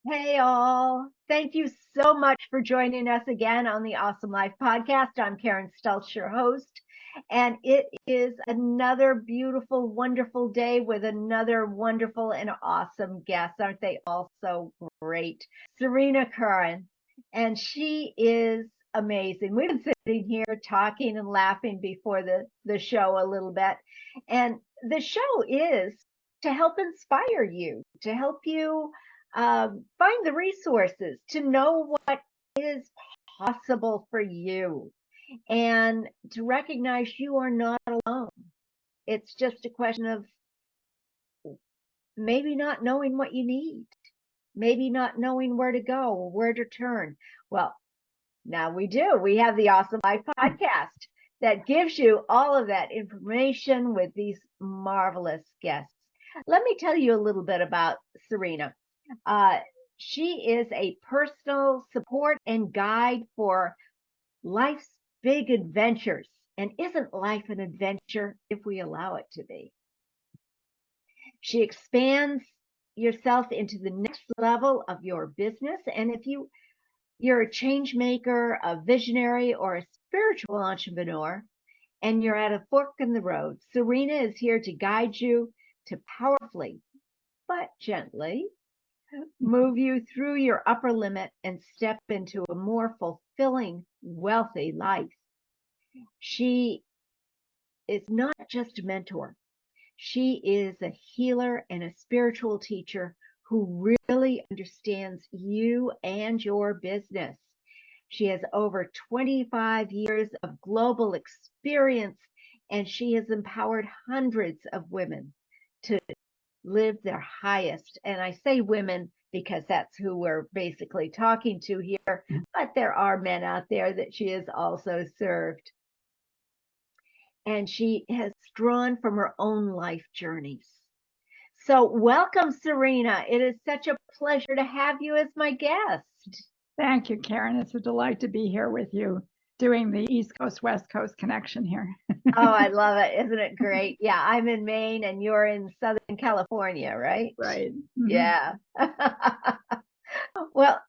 Hey all, thank you so much for joining us again on the Awesome Life podcast. I'm Karen Stultz, your host, and it is another beautiful, wonderful day with another wonderful and awesome guest. Aren't they all so great? Serena Curran, and she is amazing. We've been sitting here talking and laughing before the show a little bit, and the show is to help inspire you, to help you find the resources to know what is possible for you and to recognize you are not alone. It's just a question of maybe not knowing what you need, maybe not knowing where to go or where to turn. Well, now we do. We have the Awesome Life podcast that gives you all of that information with these marvelous guests. Let me tell you a little bit about Serena. Uh, she is a personal support and guide for life's big adventures. And isn't life an adventure if we allow it to be? She expands yourself into the next level of your business. And if you're a change maker, a visionary, or a spiritual entrepreneur, and you're at a fork in the road, Serena is here to guide you to powerfully but gently move you through your upper limit and step into a more fulfilling, wealthy life. She is not just a mentor. She is a healer and a spiritual teacher who really understands you and your business. She has over 25 years of global experience, and she has empowered hundreds of women to live their highest. And I say women because that's who we're basically talking to here, but there are men out there that she has also served. And she has drawn from her own life journeys. So welcome, Serena. It is such a pleasure to have you as my guest. Thank you, Karen. It's a delight to be here with you doing the East Coast, West Coast connection here. Oh, I love it. Isn't it great? Yeah, I'm in Maine and you're in Southern California, right? Right. Yeah. Well,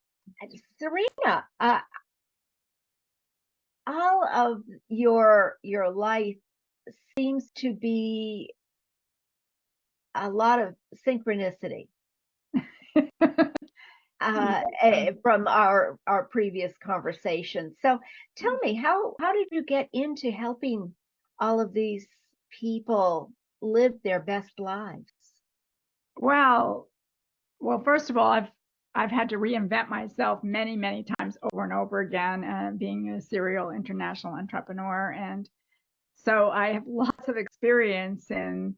Serena, all of your life seems to be a lot of synchronicity from our previous conversation. So tell me, how did you get into helping all of these people live their best lives? Well, first of all, I've had to reinvent myself many, many times over and over again, being a serial international entrepreneur. And so I have lots of experience in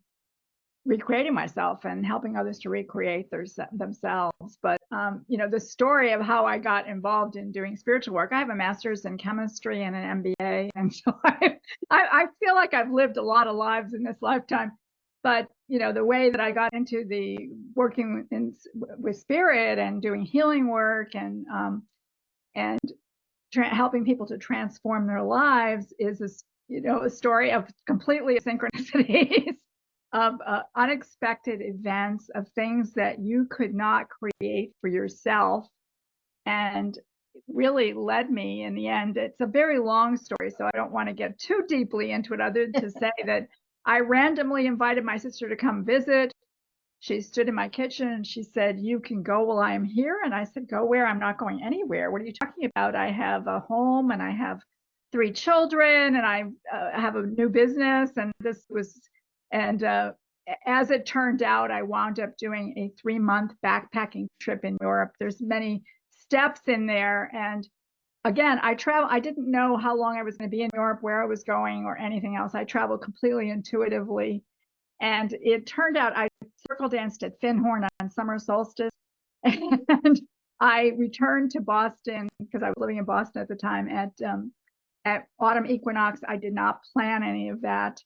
recreating myself and helping others to recreate themselves. But the story of how I got involved in doing spiritual work, I have a master's in chemistry and an MBA, and so I feel like I've lived a lot of lives in this lifetime. But the way that I got into the working with spirit and doing healing work and helping people to transform their lives is a story of completely synchronicities. Of unexpected events, of things that you could not create for yourself, and really led me in the end. It's a very long story, so I don't want to get too deeply into it, other than to say that I randomly invited my sister to come visit. She stood in my kitchen and she said, "You can go while I am here." And I said, "Go where? I'm not going anywhere. What are you talking about? I have a home and I have 3 children and I have a new business." And as it turned out, I wound up doing a 3-month backpacking trip in Europe. There's many steps in there. And again, I didn't know how long I was going to be in Europe, where I was going, or anything else. I traveled completely intuitively. And it turned out I circle danced at Finhorn on summer solstice. And I returned to Boston because I was living in Boston at the time at autumn equinox. I did not plan any of that.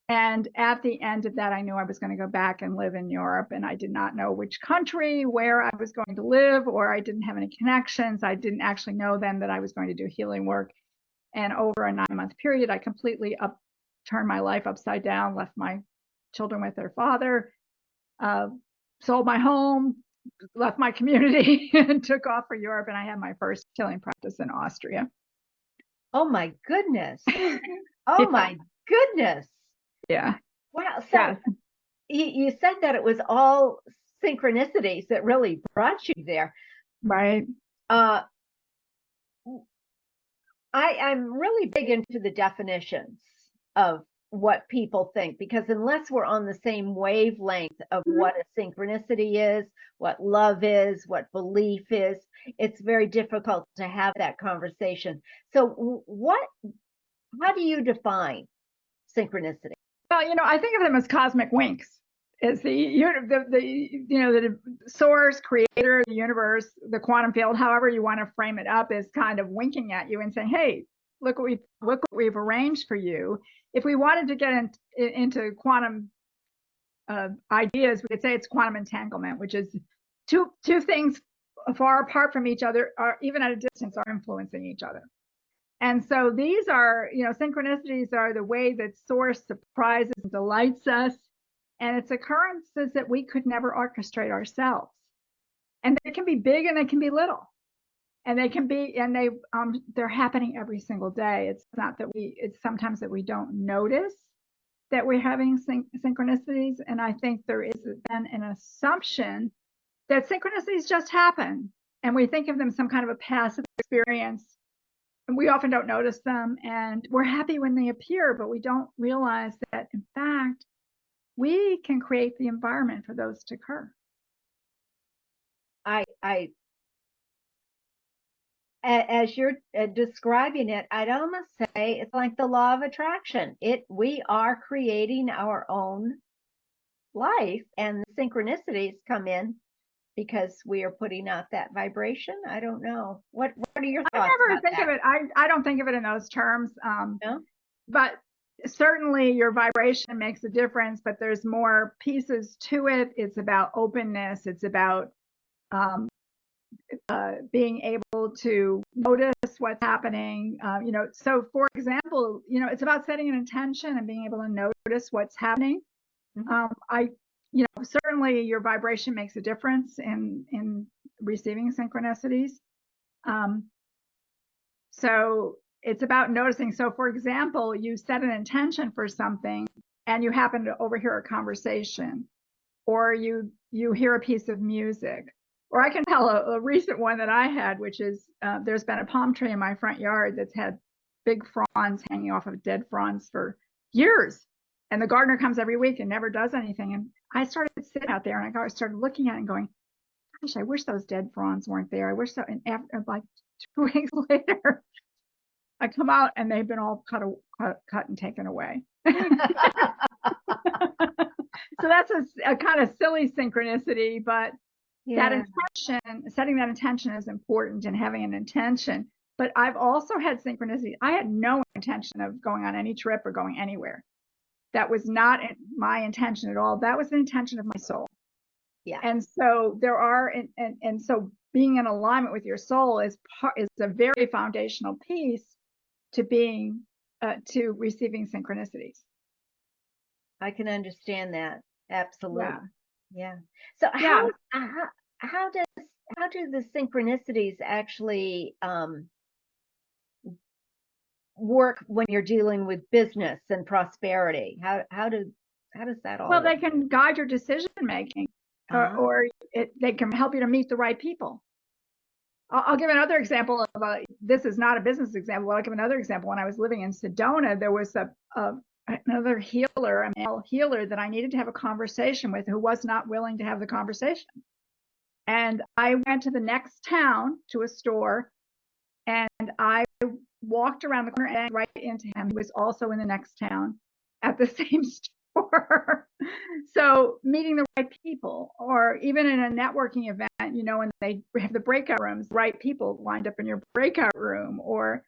And at the end of that, I knew I was going to go back and live in Europe, and I did not know which country, where I was going to live, or I didn't have any connections. I didn't actually know then that I was going to do healing work. And over a 9-month period, I completely turned my life upside down, left my children with their father, sold my home, left my community and took off for Europe, and I had my first healing practice in Austria. Oh my goodness. Yeah. Oh my goodness. Yeah. Wow. So Yes. you said that it was all synchronicities that really brought you there. Right. Uh, I'm really big into the definitions of what people think, because unless we're on the same wavelength of what a synchronicity is, what love is, what belief is, it's very difficult to have that conversation. So how do you define synchronicity? Well, I think of them as cosmic winks. Is the source, creator, the universe, the quantum field, however you want to frame it up, is kind of winking at you and saying, "Hey, look what we've arranged for you." If we wanted to get into quantum ideas, we could say it's quantum entanglement, which is two things far apart from each other, or even at a distance, are influencing each other. And so these are, synchronicities are the way that source surprises and delights us. And it's occurrences that we could never orchestrate ourselves. And they can be big and they can be little. And they're happening every single day. It's not that it's sometimes that we don't notice that we're having synchronicities. And I think there is then an assumption that synchronicities just happen. And we think of them some kind of a passive experience. And we often don't notice them, and we're happy when they appear, but we don't realize that, in fact, we can create the environment for those to occur. As you're describing it, I'd almost say it's like the law of attraction. We are creating our own life, and the synchronicities come in because we are putting out that vibration. I don't know. What are your thoughts? I never think of it. I don't think of it in those terms. No? But certainly your vibration makes a difference, but there's more pieces to it. It's about openness. It's about being able to notice what's happening. So for example, it's about setting an intention and being able to notice what's happening. Certainly your vibration makes a difference in receiving synchronicities. So it's about noticing. So for example, you set an intention for something and you happen to overhear a conversation, or you hear a piece of music. Or I can tell a recent one that I had, which is there's been a palm tree in my front yard that's had big fronds hanging off of dead fronds for years. And the gardener comes every week and never does anything. And I started sitting out there and I started looking at it and going, gosh, I wish those dead fronds weren't there. I wish so. And after like 2 weeks later, I come out and they've been all cut and taken away. So that's a kind of silly synchronicity, but that intention, setting that intention is important, and having an intention. But I've also had synchronicity. I had no intention of going on any trip or going anywhere. That was not my intention at all. That was the intention of my soul. Yeah. And so there are, and so being in alignment with your soul is a very foundational piece to being to receiving synchronicities. I can understand that. Absolutely. Yeah. So how do the synchronicities actually work when you're dealing with business and prosperity? How does that all work? They can guide your decision making, or they can help you to meet the right people. I'll give another example of this is not a business example, but I'll give another example. When I was living in Sedona, there was another healer, a male healer, that I needed to have a conversation with, who was not willing to have the conversation. And I went to the next town to a store, and I walked around the corner and right into him. He was also in the next town at the same store. So meeting the right people, or even in a networking event, when they have the breakout rooms, right people lined up in your breakout room, or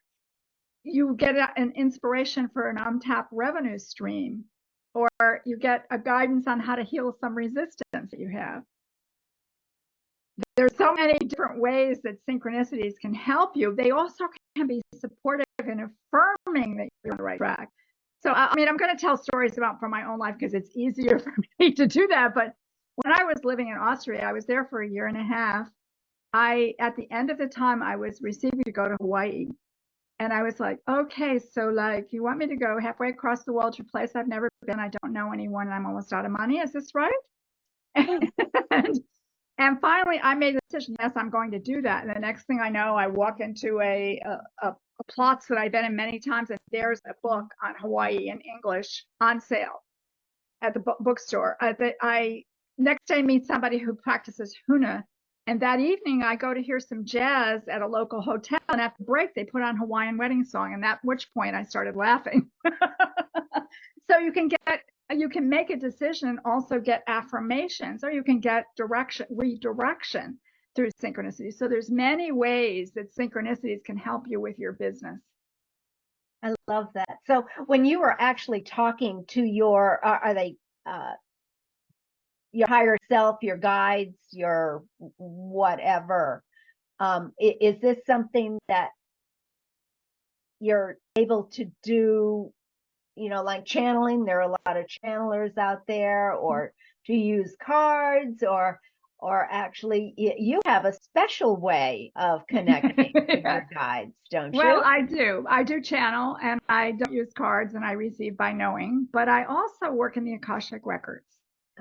you get an inspiration for an untapped revenue stream, or you get a guidance on how to heal some resistance that you have. There's so many different ways that synchronicities can help you. They also can be supportive in affirming that you're on the right track. So, I'm going to tell stories from my own life because it's easier for me to do that. But when I was living in Austria, I was there for a year and a half. At the end of the time, I was receiving to go to Hawaii. And I was like, okay, so like, you want me to go halfway across the world to a place I've never been? I don't know anyone and I'm almost out of money. Is this right? and, and finally, I made the decision, yes, I'm going to do that. And the next thing I know, I walk into a Plotz that I've been in many times, and there's a book on Hawaii in English on sale at the bookstore. I next day meet somebody who practices huna, and that evening I go to hear some jazz at a local hotel, and after break they put on Hawaiian wedding song, and at which point I started laughing. So you can make a decision, also get affirmations, or you can get redirection through synchronicity. So there's many ways that synchronicities can help you with your business. I love that. So when you were actually talking to your, are they your higher self, your guides, your whatever, is this something that you're able to do, like channeling? There are a lot of channelers out there, or to use cards, or actually you have a special way of connecting with your guides, don't you? Well, I do channel, and I don't use cards, and I receive by knowing, but I also work in the Akashic records.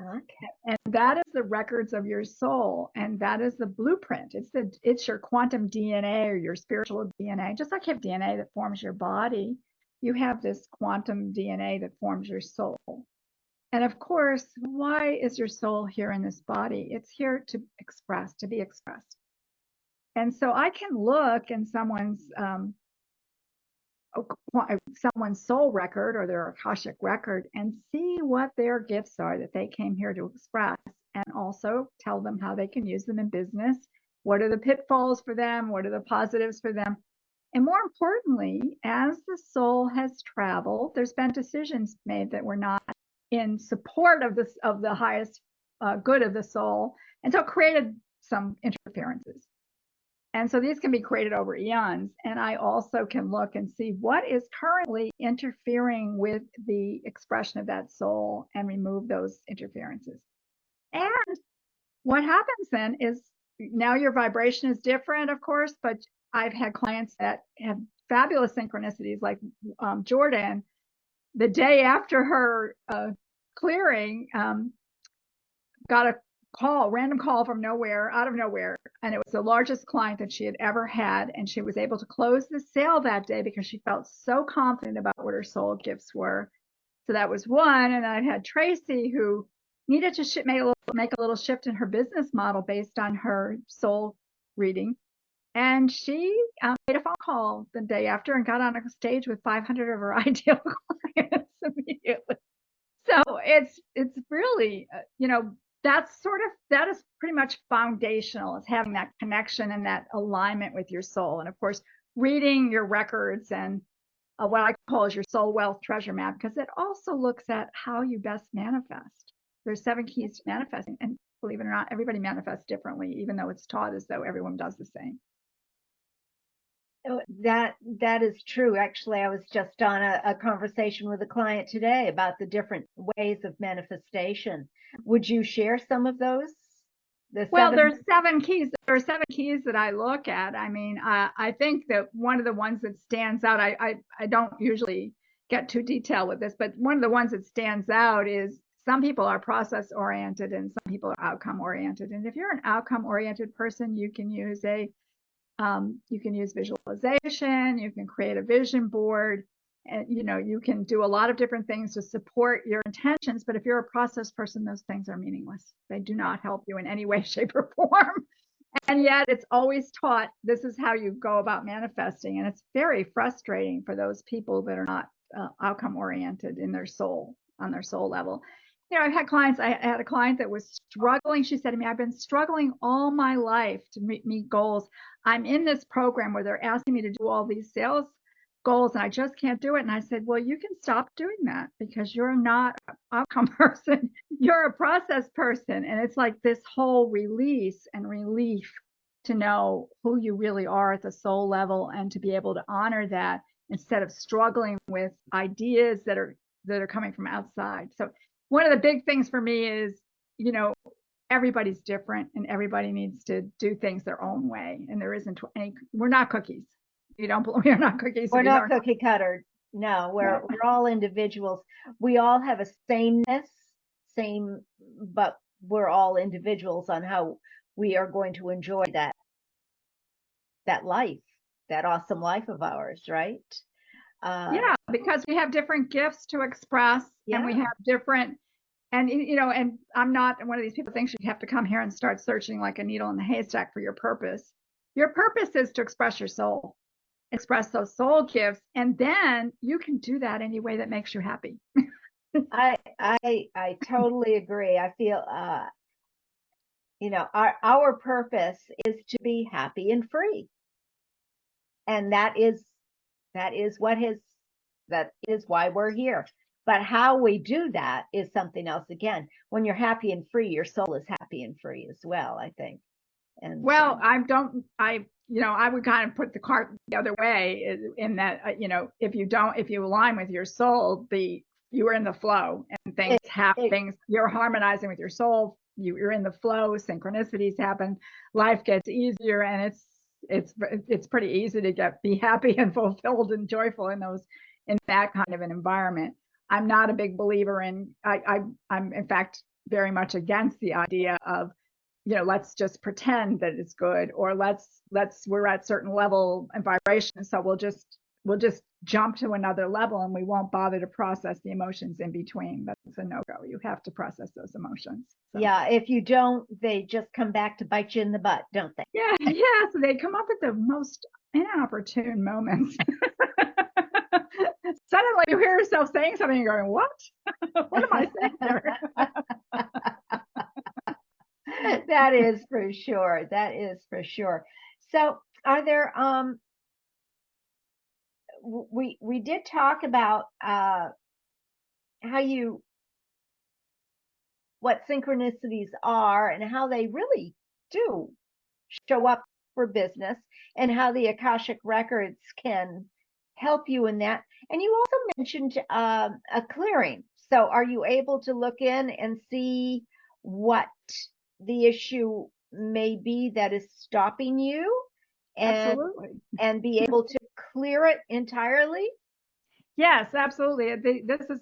Okay. And that is the records of your soul, and that is the blueprint. It's your quantum DNA or your spiritual DNA. Just like you have DNA that forms your body, you have this quantum DNA that forms your soul. And of course, why is your soul here in this body? It's here to express, to be expressed. And so I can look in someone's soul record or their Akashic record and see what their gifts are that they came here to express, and also tell them how they can use them in business. What are the pitfalls for them? What are the positives for them? And more importantly, as the soul has traveled, there's been decisions made that were not in support of the highest good of the soul, and so created some interferences. And so these can be created over eons. And I also can look and see what is currently interfering with the expression of that soul and remove those interferences. And what happens then is now your vibration is different, of course, but I've had clients that have fabulous synchronicities, like Jordan. The day after her clearing, got a random call from nowhere, out of nowhere. And it was the largest client that she had ever had. And she was able to close the sale that day because she felt so confident about what her soul gifts were. So that was one. And I had Tracy, who needed to make a little shift in her business model based on her soul reading. And she made a phone call the day after and got on a stage with 500 of her ideal clients immediately. So it's really, that is pretty much foundational, is having that connection and that alignment with your soul. And of course, reading your records and what I call is your soul wealth treasure map, because it also looks at how you best manifest. There's 7 keys to manifesting. And believe it or not, everybody manifests differently, even though it's taught as though everyone does the same. That is true. Actually, I was just on a conversation with a client today about the different ways of manifestation. Would you share some of those? Well, there's 7 keys. There are 7 keys that I look at. I mean, I think that one of the ones that stands out, I don't usually get too detailed with this, but one of the ones that stands out is some people are process oriented and some people are outcome oriented. And if you're an outcome oriented person, you can use visualization, you can create a vision board, and you can do a lot of different things to support your intentions. But if you're a process person, those things are meaningless. They do not help you in any way, shape, or form. And yet it's always taught this is how you go about manifesting. And it's very frustrating for those people that are not outcome oriented in their soul, on their soul level. I've had clients. I had a client that was struggling. She said to me, I've been struggling all my life to meet goals. I'm in this program where they're asking me to do all these sales goals and I just can't do it. And I said, well, you can stop doing that because you're not an outcome person. You're a process person. And it's like this whole release and relief to know who you really are at the soul level and to be able to honor that instead of struggling with ideas that are coming from outside. So one of the big things for me is, everybody's different and everybody needs to do things their own way. And there isn't any, we're not cookies. We're not cookies. We're We not learn. cookie cutter. No, No. we're all individuals. We all have a sameness, same, but we're all individuals on how we are going to enjoy that life, that awesome life of ours, right? Yeah, because we have different gifts to express and we Yeah. have different, and and I'm not one of these people who thinks you have to come here and start searching like a needle in the haystack for your purpose. Your purpose is to express your soul, express those soul gifts, and then you can do that any way that makes you happy. I totally agree. I feel our purpose is to be happy and free. And that is why we're here. But how we do that is something else again. When you're happy and free, your soul is happy and free as well, I think. And Well, I would kind of put the cart the other way in that, if you align with your soul, you are in the flow and things happen, you're harmonizing with your soul, you're in the flow, synchronicities happen, life gets easier, and it's pretty easy to be happy and fulfilled and joyful in that kind of an environment. I'm not a big believer in, I'm in fact very much against the idea of, let's just pretend that it's good, or we're at certain level and vibration, so we'll just jump to another level and we won't bother to process the emotions in between. That's a no-go. You have to process those emotions. So. Yeah, if you don't, they just come back to bite you in the butt, don't they? Yeah. So they come up at the most inopportune moments. Suddenly you hear yourself saying something and going, what? What am I saying here? That is for sure. That is for sure. So are there we did talk about what synchronicities are and how they really do show up for business, and how the Akashic records can help you in that. And you also mentioned a clearing. So are you able to look in and see what the issue may be that is stopping you, Absolutely. and be able to clear it entirely? Yes, absolutely. This is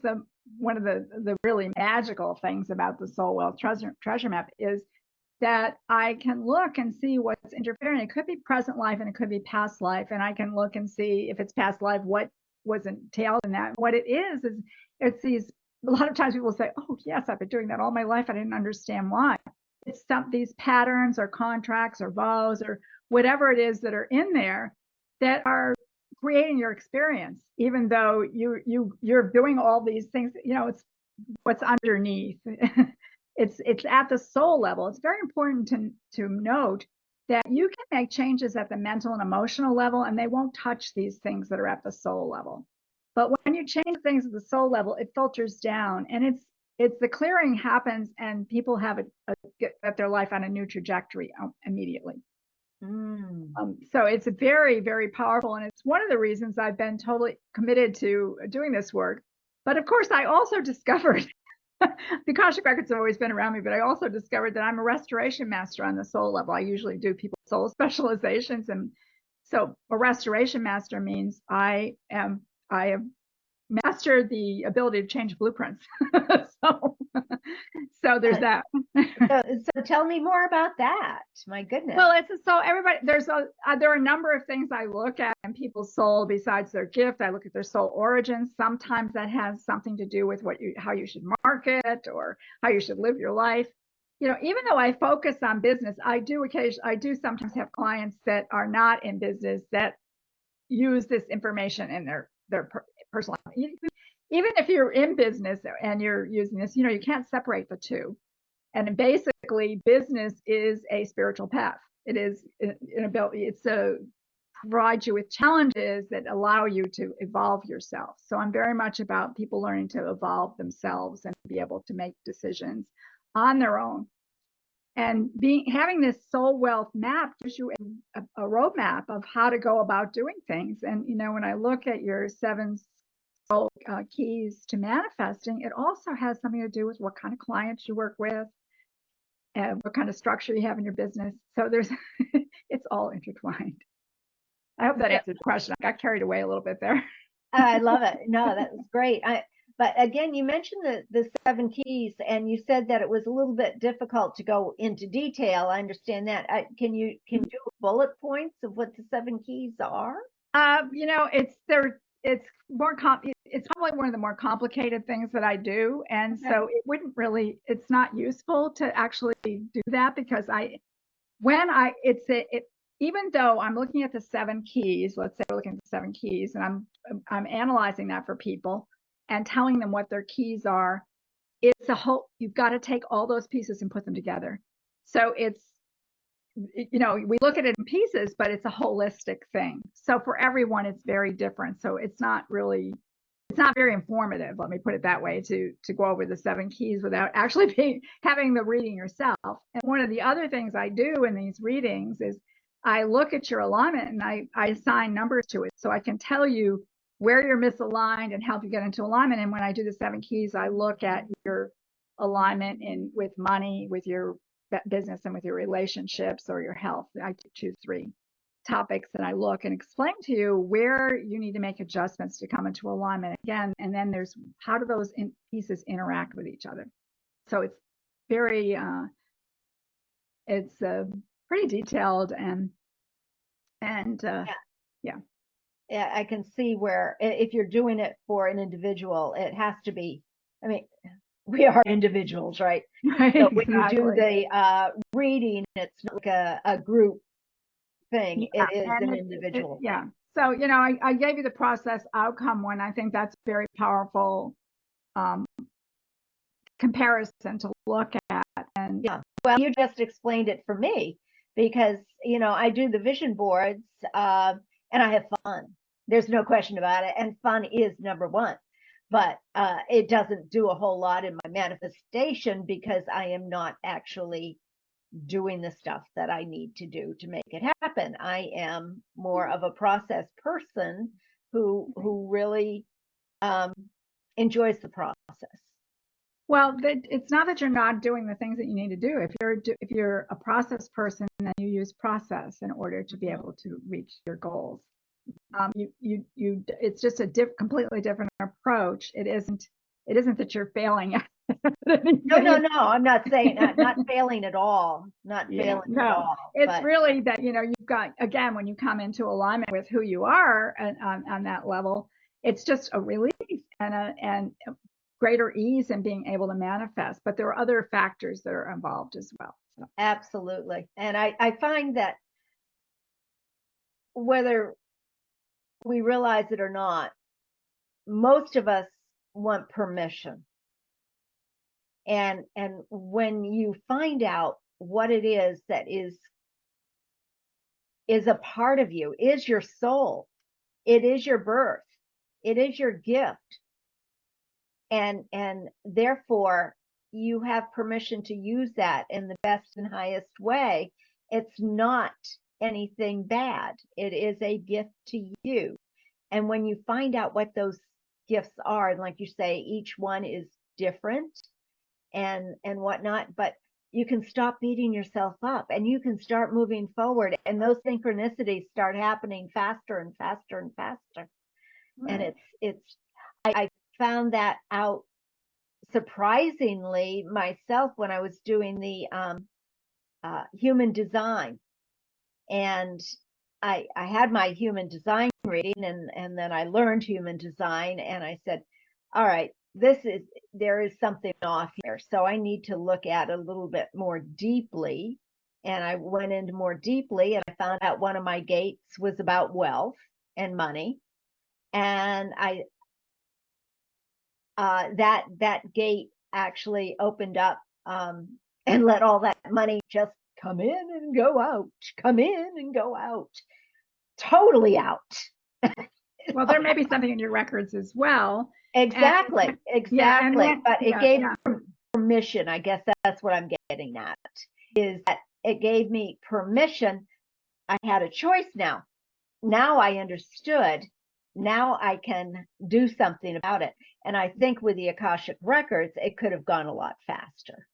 one of the really magical things about the Soul Wealth treasure map is that I can look and see what's interfering. It could be present life and it could be past life, and I can look and see if it's past life, what was entailed in that. What it is it's these. A lot of times people say, "Oh, yes, I've been doing that all my life. I didn't understand why." It's these patterns or contracts or vows or whatever it is that are in there that are creating your experience, even though you're doing all these things. It's what's underneath. It's at the soul level. It's very important to note that you can make changes at the mental and emotional level, and they won't touch these things that are at the soul level. But when you change things at the soul level, it filters down, and it's the clearing happens, and people have get their life on a new trajectory immediately. So it's very, very powerful. And it's one of the reasons I've been totally committed to doing this work. But of course, I also discovered the Akashic records have always been around me, but I also discovered that I'm a restoration master on the soul level. I usually do people's soul specializations. And so a restoration master means I have mastered the ability to change blueprints. So there's that. So tell me more about that. My goodness. Well, so everybody, there are a number of things I look at in people's soul besides their gift. I look at their soul origins. Sometimes that has something to do with how you should market or how you should live your life. Even though I focus on business, I do sometimes have clients that are not in business that use this information in their personal life. Even if you're in business and you're using this, you can't separate the two. And basically, business is a spiritual path. It is an ability. It's to provide you with challenges that allow you to evolve yourself. So I'm very much about people learning to evolve themselves and be able to make decisions on their own. And having this soul wealth map gives you a roadmap of how to go about doing things. And when I look at your 7 soul keys to manifesting, it also has something to do with what kind of clients you work with, what kind of structure you have in your business. So there's, it's all intertwined. I hope that answered the question. I got carried away a little bit there. I love it. No, that was great. But again, you mentioned the 7 keys, and you said that it was a little bit difficult to go into detail. I understand that. Can you do bullet points of what the 7 keys are? It's more it's probably one of the more complicated things that I do, and so it wouldn't really. It's not useful to actually do that because even though I'm looking at the 7 keys, let's say we're looking at the 7 keys, and I'm analyzing that for people and telling them what their keys are. It's a whole. You've got to take all those pieces and put them together. So we look at it in pieces, but it's a holistic thing. So for everyone, it's very different. So it's not very informative. Let me put it that way, to go over the 7 keys without actually having the reading yourself. And one of the other things I do in these readings is I look at your alignment and I assign numbers to it. So I can tell you where you're misaligned and help you get into alignment. And when I do the 7 keys, I look at your alignment with money, with your business, and with your relationships or your health. I choose 3 topics and I look and explain to you where you need to make adjustments to come into alignment again. And then there's how do those pieces interact with each other. So it's very, it's pretty detailed and yeah. Yeah, I can see where if you're doing it for an individual, it has to be, I mean, we are individuals, right? Right. So when Exactly. you do the reading, it's not like a group thing. Yeah, it is an individual yeah. thing. So, I gave you the process outcome one. I think that's a very powerful comparison to look at. And yeah, well, you just explained it for me because, I do the vision boards and I have fun. There's no question about it. And fun is number one. But it doesn't do a whole lot in my manifestation because I am not actually doing the stuff that I need to do to make it happen. I am more of a process person who really enjoys the process. well, it's not that you're not doing the things that you need to do. If you're a process person, then you use process in order to be able to reach your goals. It's just a completely different approach. It isn't that you're failing. No. I'm not saying not failing at all. Not failing at all. It's really that, you've got, again, when you come into alignment with who you are on that level, it's just a relief and a greater ease in being able to manifest. But there are other factors that are involved as well. So. Absolutely. And I find that whether we realize it or not, most of us want permission. And when you find out what it is that is a part of you, is your soul, it is your birth, it is your gift, and therefore you have permission to use that in the best and highest way. It's not anything bad. It is a gift to you. And when you find out what those gifts are, and like you say, each one is different and whatnot, but you can stop beating yourself up and you can start moving forward, and those synchronicities start happening faster and faster and faster. Right. And I found that out surprisingly myself when I was doing the human design, and I had my human design reading, and then I learned human design, and I said, all right, there is something off here. So I need to look at it a little bit more deeply. And I went into more deeply, and I found out one of my gates was about wealth and money. And that gate actually opened up and let all that money just come in and go out, come in and go out, totally out. Well, there may be something in your records as well. Exactly. But it gave permission. I guess that's what I'm getting at, is that it gave me permission. I had a choice now. Now I understood. Now I can do something about it. And I think with the Akashic records, it could have gone a lot faster.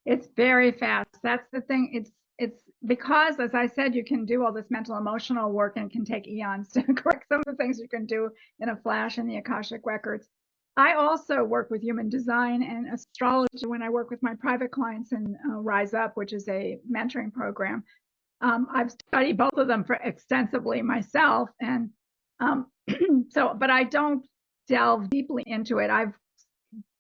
It's very fast. That's the thing. It's because, as I said, you can do all this mental emotional work and it can take eons to correct some of the things you can do in a flash in the Akashic records. I also work with human design and astrology when I work with my private clients in Rise Up, which is a mentoring program. I've studied both of them for extensively myself, and but I don't delve deeply into it.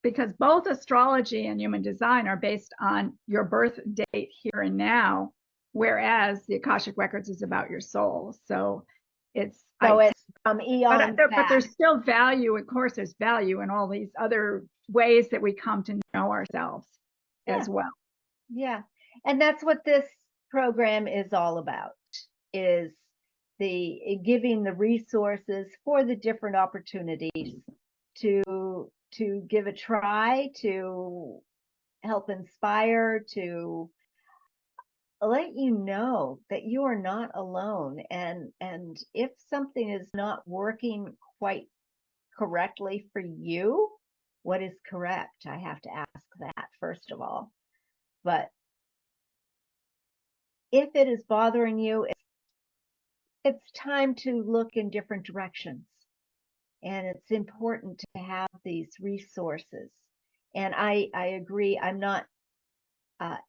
Because both astrology and human design are based on your birth date here and now, whereas the Akashic records is about your soul. So it's from eons but there's still value. Of course, there's value in all these other ways that we come to know ourselves as well. Yeah, and that's what this program is all about, is the giving the resources for the different opportunities to give a try, to help inspire, to let you know that you are not alone, and if something is not working quite correctly for you, what is correct? I have to ask that first of all. But if it is bothering you, it's time to look in different directions. And it's important to have these resources. And I agree, I'm not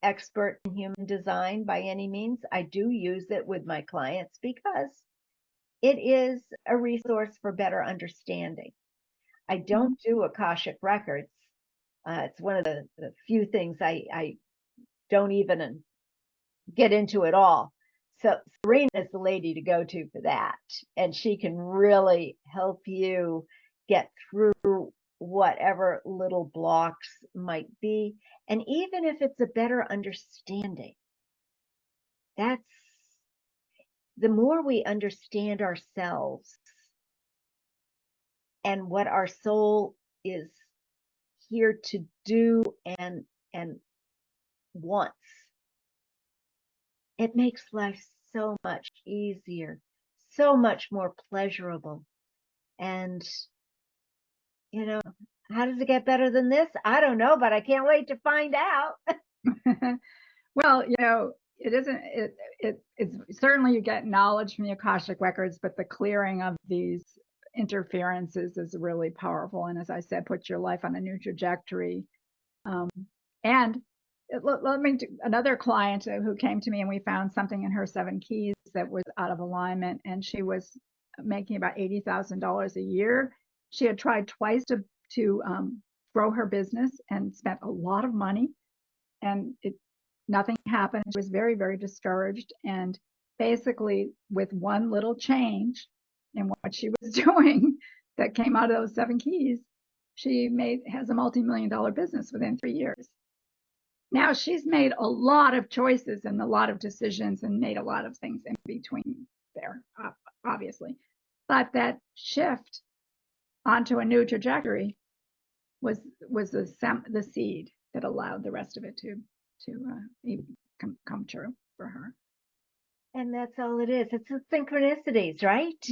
expert in human design by any means. I do use it with my clients because it is a resource for better understanding. I don't do Akashic records. It's one of the few things I don't even get into at all. So Serena is the lady to go to for that. And she can really help you get through whatever little blocks might be. And even if it's a better understanding, that's the more we understand ourselves and what our soul is here to do and wants, it makes life so much easier, so much more pleasurable. And, how does it get better than this? I don't know, but I can't wait to find out. Well, it isn't, it's certainly you get knowledge from the Akashic records, but the clearing of these interferences is really powerful. And as I said, puts your life on a new trajectory. And let me another client who came to me and we found something in her 7 keys that was out of alignment, and she was making about $80,000 a year. She had tried twice to grow her business and spent a lot of money, and nothing happened. She was very, very discouraged. And basically, with one little change in what she was doing that came out of those 7 keys, she has a multi-million-dollar business within 3 years. Now she's made a lot of choices and a lot of decisions and made a lot of things in between there, obviously. But that shift onto a new trajectory was the seed that allowed the rest of it to come true for her. And that's all it is. It's the synchronicities, right?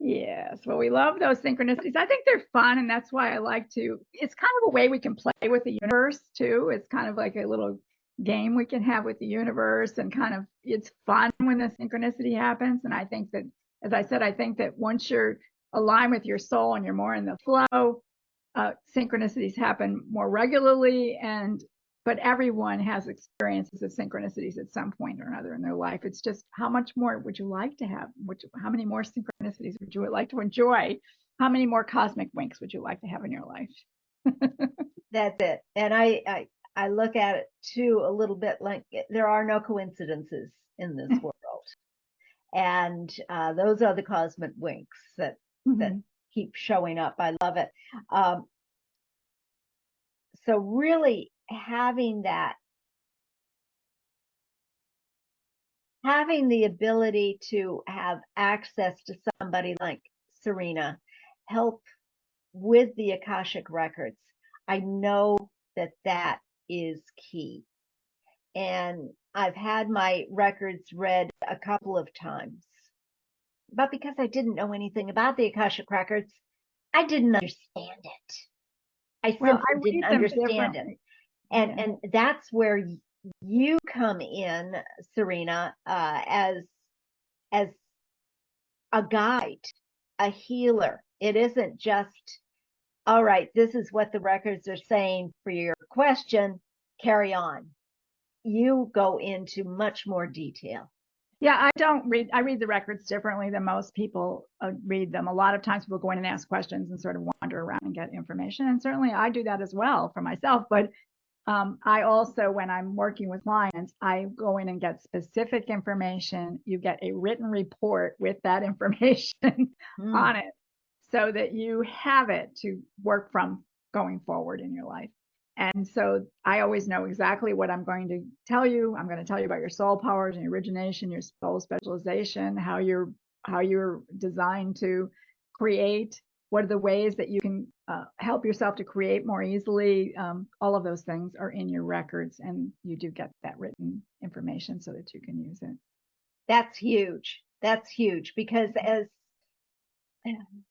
Yes. Well, we love those synchronicities. I think they're fun, and that's why I like to. It's kind of a way we can play with the universe too. It's kind of like a little game we can have with the universe, and kind of it's fun when the synchronicity happens. And I think that, as I said, I think that once you're aligned with your soul and you're more in the flow, synchronicities happen more regularly. But everyone has experiences of synchronicities at some point or another in their life. It's just how much more would you like to have? How many more synchronicities would you like to enjoy? How many more cosmic winks would you like to have in your life? That's it. And I look at it too a little bit like there are no coincidences in this world. And those are the cosmic winks that keep showing up. I love it. So really having the ability to have access to somebody like Serena, help with the Akashic records, I know that is key. And I've had my records read a couple of times, but because I didn't know anything about the Akashic records, I didn't understand it. I simply didn't understand it. And that's where you come in, Serena, as a guide, a healer. It isn't just, all right, this is what the records are saying for your question, carry on. You go into much more detail. Yeah, I read the records differently than most people read them. A lot of times people go in and ask questions and sort of wander around and get information. And certainly I do that as well for myself. But I also, when I'm working with clients, I go in and get specific information. You get a written report with that information on it so that you have it to work from going forward in your life. And so I always know exactly what I'm going to tell you. I'm going to tell you about your soul powers and your origination, your soul specialization, how you're designed to create, what are the ways that you can help yourself to create more easily. All of those things are in your records, and you do get that written information so that you can use it. That's huge. That's huge because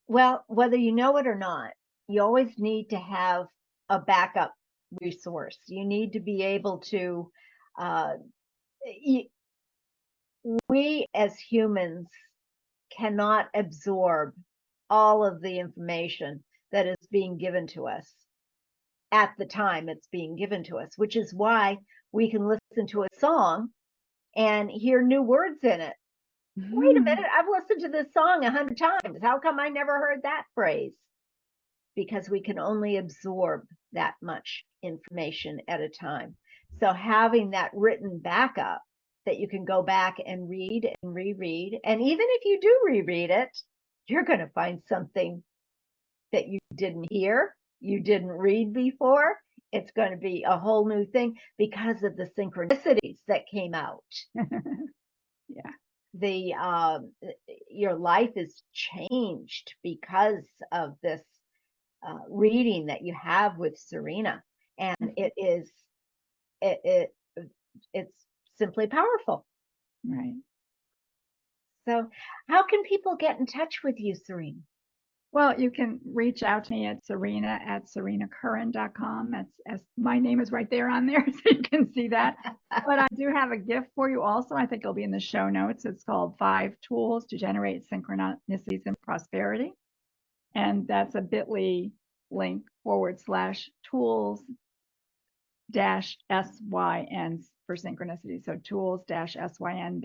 well, whether you know it or not, you always need to have a backup resource. You need to be able to, we as humans cannot absorb all of the information that is being given to us at the time it's being given to us, which is why we can listen to a song and hear new words in it. Wait a minute, I've listened to this song 100 times. How come I never heard that phrase? Because we can only absorb that much information at a time. So having that written backup that you can go back and read and reread, and even if you do reread it, you're going to find something that you didn't hear, you didn't read before. It's going to be a whole new thing because of the synchronicities that came out. Yeah. Your life is changed because of this reading that you have with Serena, and it's simply powerful. Right. So how can people get in touch with you, Serena? Well, you can reach out to me at serenacurran.com. That's my name is right there on there, so you can see that. But I do have a gift for you also. I think it'll be in the show notes. It's called 5 Tools to Generate Synchronicities and Prosperity. And that's a bit.ly link /tools -SYN for synchronicity. So tools -SYN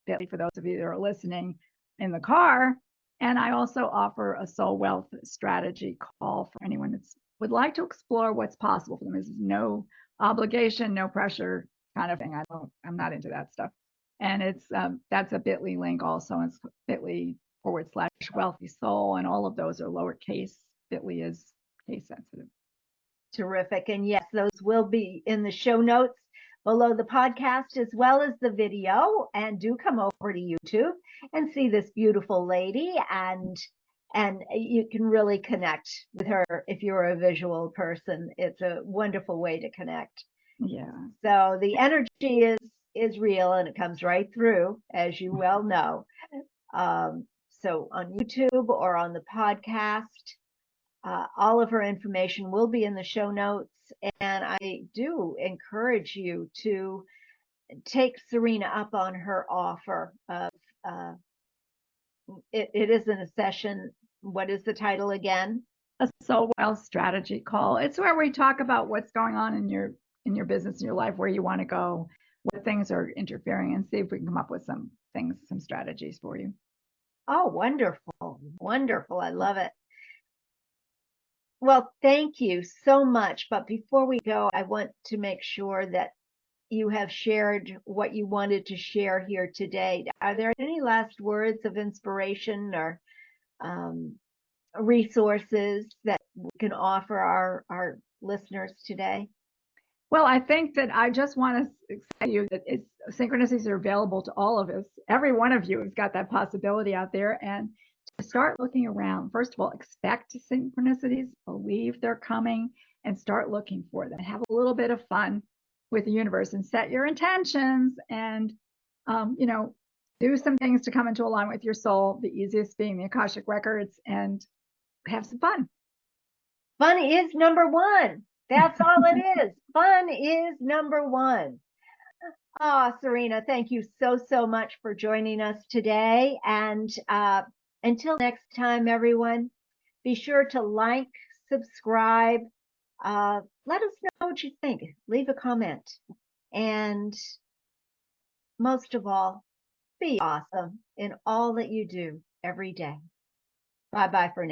bit.ly for those of you that are listening in the car. And I also offer a soul wealth strategy call for anyone that would like to explore what's possible for them. This is no obligation, no pressure kind of thing. I'm not into that stuff. And it's that's a bit.ly link also. It's bit.ly /wealthy soul, and all of those are lowercase. Bit.ly is case sensitive. Terrific. And yes, those will be in the show notes below the podcast as well as the video. And do come over to YouTube and see this beautiful lady, and you can really connect with her if you're a visual person. It's a wonderful way to connect. Yeah. So the energy is real, and it comes right through, as you well know. So on YouTube or on the podcast, all of her information will be in the show notes. And I do encourage you to take Serena up on her offer of, it isn't a session. What is the title again? A soul wealth strategy call. It's where we talk about what's going on in your business, in your life, where you want to go, what things are interfering, and see if we can come up with some strategies for you. Oh, wonderful. Wonderful. I love it. Well, thank you so much. But before we go, I want to make sure that you have shared what you wanted to share here today. Are there any last words of inspiration or resources that we can offer our listeners today? Well, I think that I just want to say to you that synchronicities are available to all of us. Every one of you has got that possibility out there. And to start looking around, first of all, expect synchronicities, believe they're coming, and start looking for them. Have a little bit of fun with the universe and set your intentions, and do some things to come into alignment with your soul, the easiest being the Akashic records, and have some fun. Fun is number one. That's all it is. Fun is number one. Oh, Serena, thank you so much for joining us today. And until next time, everyone, be sure to like, subscribe, let us know what you think. Leave a comment. And most of all, be awesome in all that you do every day. Bye bye for now.